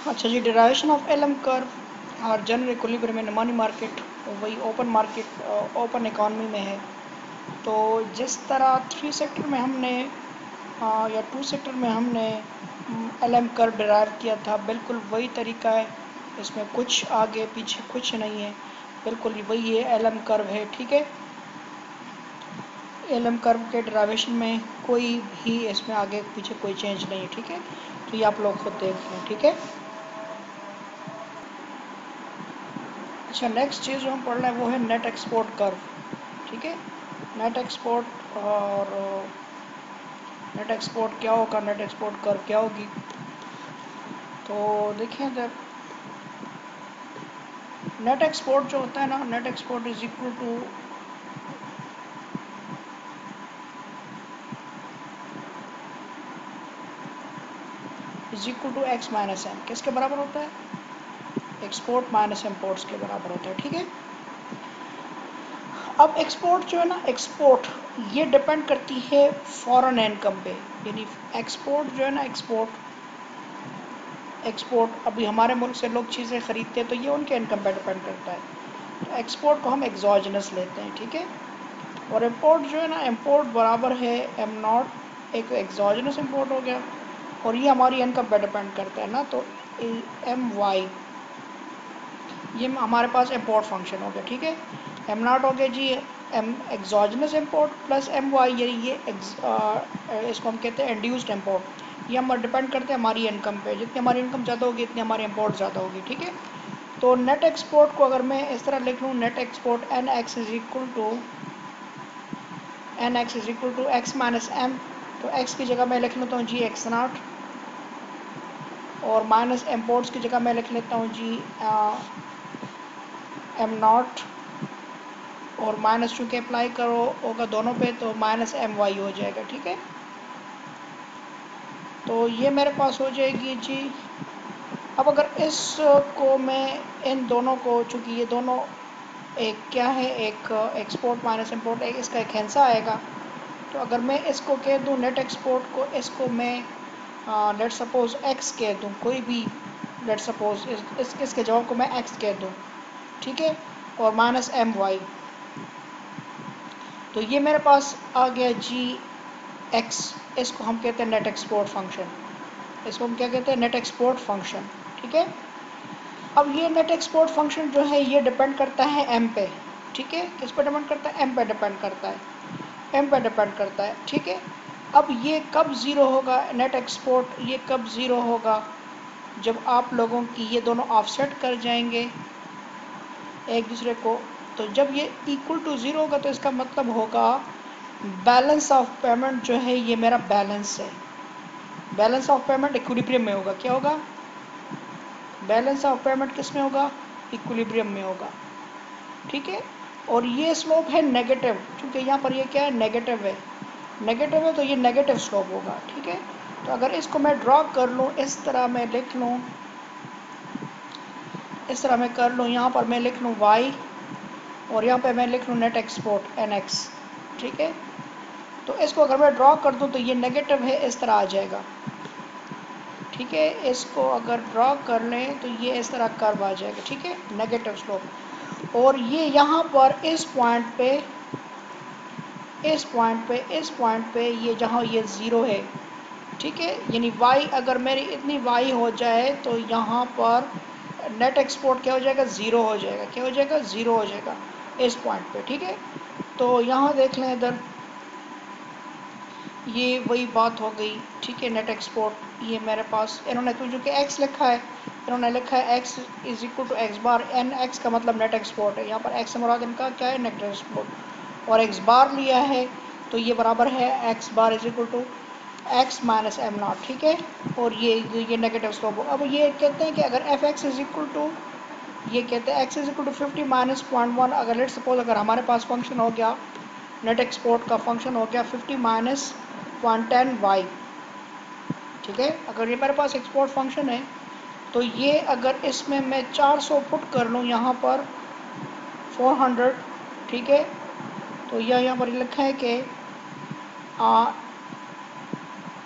अच्छा जी, derivation of L M curve और general equilibrium in money market, वही ओपन मार्केट ओपन इकॉनमी में है। तो जिस तरह 3 सेक्टर में हमने या 2 सेक्टर में हमने एल एम कर्व डिराइव किया था, बिल्कुल वही तरीका है। इसमें कुछ आगे पीछे कुछ नहीं है, बिल्कुल वही है, एल एम कर्व है। ठीक है, एल एम कर्व के डेरिवेशन में कोई भी इसमें आगे पीछे कोई चेंज नहीं है। ठीक है, तो ये आप लोग खुद देख लें। ठीक है, अच्छा, नेक्स्ट चीज़ जो हम पढ़ रहे हैं वो है नेट एक्सपोर्ट कर्व। ठीक है, नेट एक्सपोर्ट और नेट एक्सपोर्ट क्या होगा, नेट एक्सपोर्ट कर्व क्या होगी। तो देखिए, जब नेट एक्सपोर्ट जो होता है ना, net export is equal to X minus M, किसके बराबर होता है, एक्सपोर्ट माइनस इम्पोर्ट्स के बराबर होता है। ठीक है, अब एक्सपोर्ट जो है ना, एक्सपोर्ट ये डिपेंड करती है फॉरेन इनकम पे, यानी एक्सपोर्ट जो है ना, एक्सपोर्ट अभी हमारे मुल्क से लोग चीज़ें खरीदते हैं तो ये उनके इनकम पे डिपेंड करता है। तो एक्सपोर्ट को हम एक्सोजनस लेते हैं। ठीक है, और इम्पोर्ट जो है ना, इम्पोर्ट बराबर है एम नॉट, एक एक्सोजनस इम्पोर्ट हो गया, और ये हमारी इनकम पे डिपेंड करता है ना, तो एम वाई, ये हमारे पास इम्पोर्ट फंक्शन हो गया। ठीक है, एम नॉट हो गया G M exogenous import plus M Y, यानी ये इसको हम कहते हैं इंड्यूस्ड इम्पोर्ट। ये हम डिपेंड करते हैं हमारी इनकम पे, जितनी हमारी इनकम ज़्यादा होगी इतनी हमारी इम्पोर्ट ज़्यादा होगी। ठीक है, तो नेट एक्सपोर्ट को अगर मैं इस तरह लिख लूँ, net export N X is equal to X minus M, तो एक्स की जगह मैं लिख लेता हूँ जी एक्स नॉट, और माइनस इम्पोर्ट्स की जगह मैं लिख लेता हूँ जी एम नॉट, और माइनस चूँकि अप्लाई करो होगा दोनों पे तो माइनस एम वाई हो जाएगा। ठीक है, तो ये मेरे पास हो जाएगी जी। अब अगर इसको मैं इन दोनों को, चूँकि ये दोनों एक क्या है, एक एक्सपोर्ट माइनस इम्पोर्ट, एक इसका एक हिस्सा आएगा, तो अगर मैं इसको कह दूँ नेट एक्सपोर्ट को, इसको मैं लेट सपोज एक्स कह दूँ, कोई भी लेट सपोज इसके जवाब को मैं एक्स कह दूँ। ठीक है, और माइनस एम वाई, तो ये मेरे पास आ गया जी एक्स, इसको हम कहते हैं नेट एक्सपोर्ट फंक्शन, इसको हम क्या कहते हैं, नेट एक्सपोर्ट फंक्शन। ठीक है, अब ये नेट एक्सपोर्ट फंक्शन जो है ये डिपेंड करता है एम पे। ठीक है, किस पे डिपेंड करता है, एम पे डिपेंड करता है, एम पे डिपेंड करता है। ठीक है, अब ये कब ज़ीरो होगा नेट एक्सपोर्ट, ये कब ज़ीरो होगा, जब आप लोगों की ये दोनों ऑफसेट कर जाएंगे एक दूसरे को, तो जब ये इक्वल टू ज़ीरो होगा तो इसका मतलब होगा बैलेंस ऑफ पेमेंट जो है ये मेरा बैलेंस है, बैलेंस ऑफ पेमेंट इक्विलिब्रियम में होगा। क्या होगा, बैलेंस ऑफ पेमेंट किस में होगा, इक्विलिब्रियम में होगा। ठीक है, और ये स्लोप है नेगेटिव, क्योंकि यहाँ पर ये क्या है, नेगेटिव है, नेगेटिव है तो ये नेगेटिव स्लोप होगा। ठीक है, तो अगर इसको मैं ड्रॉ कर लूँ, इस तरह मैं लिख लूँ, इस तरह मैं कर लूँ, यहाँ पर मैं लिख लूँ y, और यहाँ पे मैं लिख लूँ नेट एक्सपोर्ट एन एक्स। ठीक है, तो इसको अगर मैं ड्रॉ कर दूँ तो ये नेगेटिव है, इस तरह आ जाएगा। ठीक है, इसको अगर ड्रॉ कर लें तो ये इस तरह कर्व आ जाएगा। ठीक है, नेगेटिव स्लोप, और ये यहाँ पर इस पॉइंट पे, इस पॉइंट पे ये जहाँ ये ज़ीरो है। ठीक है, यानी y अगर मेरी इतनी y हो जाए तो यहाँ पर नेट एक्सपोर्ट क्या हो जाएगा, ज़ीरो हो जाएगा। क्या हो जाएगा, ज़ीरो हो जाएगा इस पॉइंट पे। ठीक है, तो यहाँ देख लें इधर, ये वही बात हो गई। ठीक है, नेट एक्सपोर्ट ये मेरे पास इन्होंने तो जो कि एक्स लिखा है, इन्होंने लिखा है X is equal to X bar N X, का मतलब नेट एक्सपोर्ट है। यहाँ पर एक्स मुराद इनका क्या है, नेट एक्सपोर्ट, और एक्स बार लिया है तो ये बराबर है X bar is equal to X minus M not. ठीक है, और ये नेगेटिव स्लोप हो। अब ये कहते हैं कि अगर F X is equal to, ये कहते हैं X is equal to 50 minus 0.1, अगर लेट सपोज अगर हमारे पास फंक्शन हो गया, नेट एक्सपोर्ट का फंक्शन हो गया 50 माइनस 0.10 वाई। ठीक है, अगर ये मेरे पास एक्सपोर्ट फंक्शन है तो ये अगर इसमें मैं 400 पुट कर लूँ यहाँ पर 400, ठीक है, तो यह यहाँ पर लिखा है कि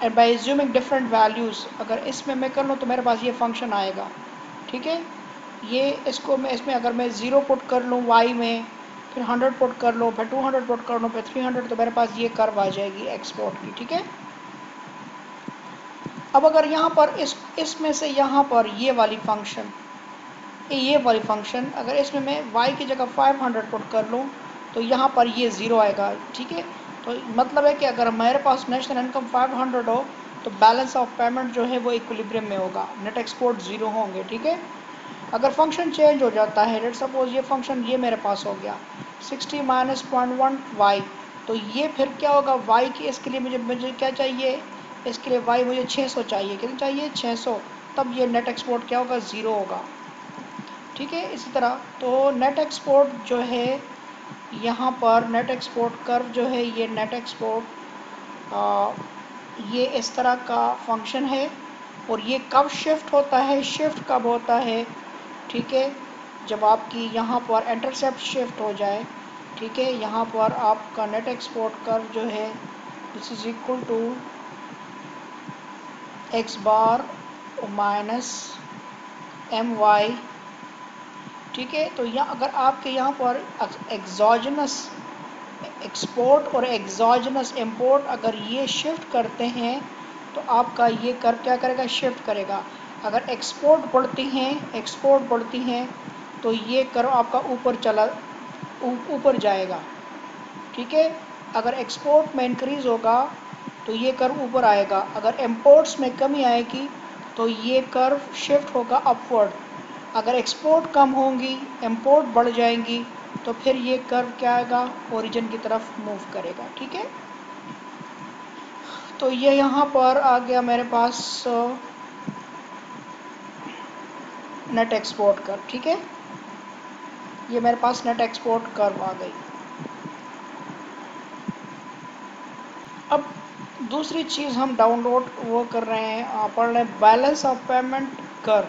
and by assuming different values, अगर इसमें मैं कर लूँ तो मेरे पास ये फंक्शन आएगा, ठीक है। ये इसको मैं इसमें अगर मैं 0 पुट कर लूँ y में, फिर 100 पुट कर लूँ, फिर 200 पुट कर लूँ, फिर 300, तो मेरे पास ये कर्व आ जाएगी एक्सपोर्ट की, ठीक है। अब अगर यहाँ पर इसमें से यहाँ पर ये वाली फंक्शन अगर इसमें मैं y की जगह 500 पुट कर लूँ तो यहाँ पर ये 0 आएगा, ठीक है। तो मतलब है कि अगर मेरे पास नेशनल इनकम 500 हो तो बैलेंस ऑफ पेमेंट जो है वो इक्विलिब्रियम में होगा, नेट एक्सपोर्ट 0 होंगे, ठीक है। अगर फंक्शन चेंज हो जाता है, लेट सपोज ये फंक्शन ये मेरे पास हो गया 60 माइनस 0.1 y, तो ये फिर क्या होगा, y की इसके लिए मुझे क्या चाहिए, इसके लिए y मुझे 600 चाहिए, कितना चाहिए 600, तब ये नेट एक्सपोर्ट क्या होगा 0 होगा, ठीक है। इसी तरह तो नेट एक्सपोर्ट जो है यहाँ पर नेट एक्सपोर्ट कर्व जो है ये नेट एक्सपोर्ट ये इस तरह का फंक्शन है। और ये कब शिफ्ट होता है, शिफ्ट कब होता है, ठीक है, जब आपकी यहाँ पर इंटरसेप्ट शिफ्ट हो जाए, ठीक है। यहाँ पर आपका नेट एक्सपोर्ट कर्व जो है this is equal to x bar minus M Y, ठीक है। तो यहाँ अगर आपके यहाँ पर एक्सोजनस एक्सपोर्ट और एक्सोजनस इंपोर्ट अगर ये शिफ्ट करते हैं तो आपका ये कर्व क्या करेगा, शिफ्ट करेगा। अगर एक्सपोर्ट बढ़ती हैं तो ये कर्व आपका ऊपर जाएगा, ठीक है। अगर एक्सपोर्ट में इंक्रीज होगा तो ये कर्व ऊपर आएगा, अगर इंपोर्ट्स में कमी आएगी तो ये कर्व शिफ्ट होगा अपवर्ड। अगर एक्सपोर्ट कम होंगी, इंपोर्ट बढ़ जाएंगी, तो फिर ये कर्व क्या आएगा, ओरिजिन की तरफ मूव करेगा, ठीक है। तो ये यहाँ पर आ गया मेरे पास नेट एक्सपोर्ट कर्व, ठीक है। ये मेरे पास नेट एक्सपोर्ट कर्व आ गई। अब दूसरी चीज़ हम डाउनलोड वो कर रहे हैं, पढ़ रहे हैं balance of payment curve,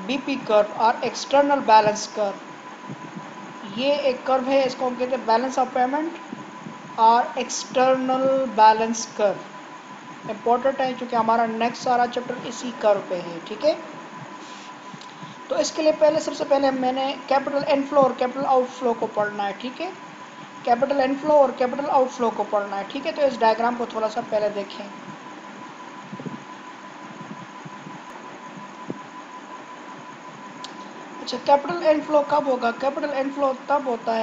BP curve और एक्सटर्नल बैलेंस कर्व। ये एक कर्व है, इसको हम कहते हैं बैलेंस ऑफ पेमेंट और एक्सटर्नल बैलेंस कर्व। इम्पोर्टेंट है क्योंकि हमारा नेक्स्ट सारा चैप्टर इसी कर्व पे है, ठीक है। तो इसके लिए सबसे पहले मैंने कैपिटल इनफ्लो और कैपिटल आउटफ्लो को पढ़ना है, ठीक है। कैपिटल इनफ्लो और कैपिटल आउटफ्लो को पढ़ना है, ठीक है। तो इस डायग्राम को थोड़ा सा पहले देखें। अच्छा, कैपिटल इनफ्लो कब होगा, कैपिटल इनफ्लो तब होता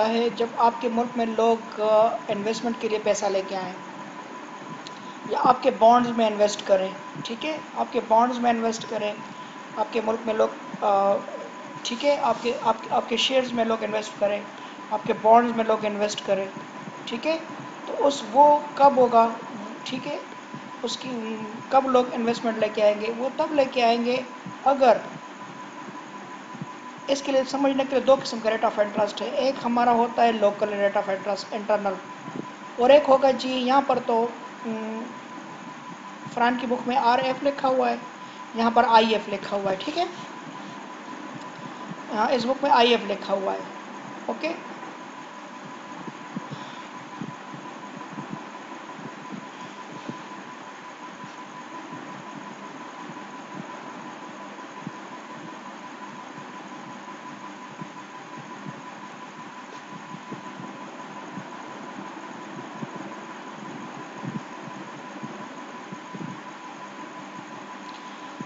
है जब आपके मुल्क में लोग इन्वेस्टमेंट के लिए पैसा लेके आए या आपके बॉन्ड्स में इन्वेस्ट करें, ठीक है। आपके बॉन्ड्स में इन्वेस्ट करें, आपके मुल्क में लोग ठीक है, आपके शेयर्स में लोग इन्वेस्ट करें, आपके बॉन्ड्स में लोग इन्वेस्ट करें, ठीक है। तो वो कब होगा, ठीक है, उसकी कब लोग इन्वेस्टमेंट लेके आएंगे, वो तब लेके आएंगे अगर, इसके लिए समझने के लिए दो किस्म का रेट ऑफ इंटरेस्ट है। एक हमारा होता है local rate of interest internal, और एक होगा जी यहाँ पर तो फ्रान की बुक में RF लिखा हुआ है, यहाँ पर IF लिखा हुआ है, ठीक है। यहाँ इस बुक में IF लिखा हुआ है, ओके।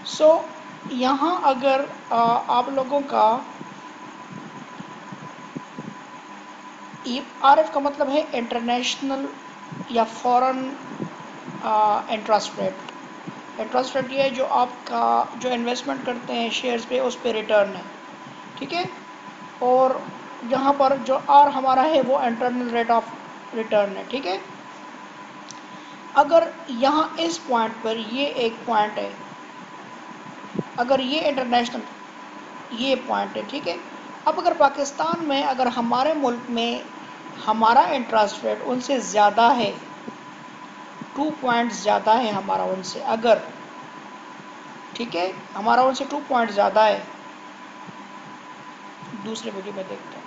सो यहाँ अगर आप लोगों का RF का मतलब है इंटरनेशनल या foreign interest rate. Interest rate ये है जो आपका जो इन्वेस्टमेंट करते हैं शेयर्स पे, उस पे रिटर्न है, ठीक है। और यहाँ पर जो R हमारा है वो इंटरनल रेट ऑफ रिटर्न है, ठीक है। अगर यहाँ इस पॉइंट पर ये एक पॉइंट है, अगर ये इंटरनेशनल ये पॉइंट है, ठीक है। अब अगर पाकिस्तान में अगर हमारे मुल्क में हमारा इंटरेस्ट रेट उनसे ज़्यादा है, 2 पॉइंट्स ज़्यादा है हमारा उनसे, अगर, ठीक है, हमारा उनसे 2 पॉइंट ज़्यादा है, दूसरे वीडियो में देखते हैं।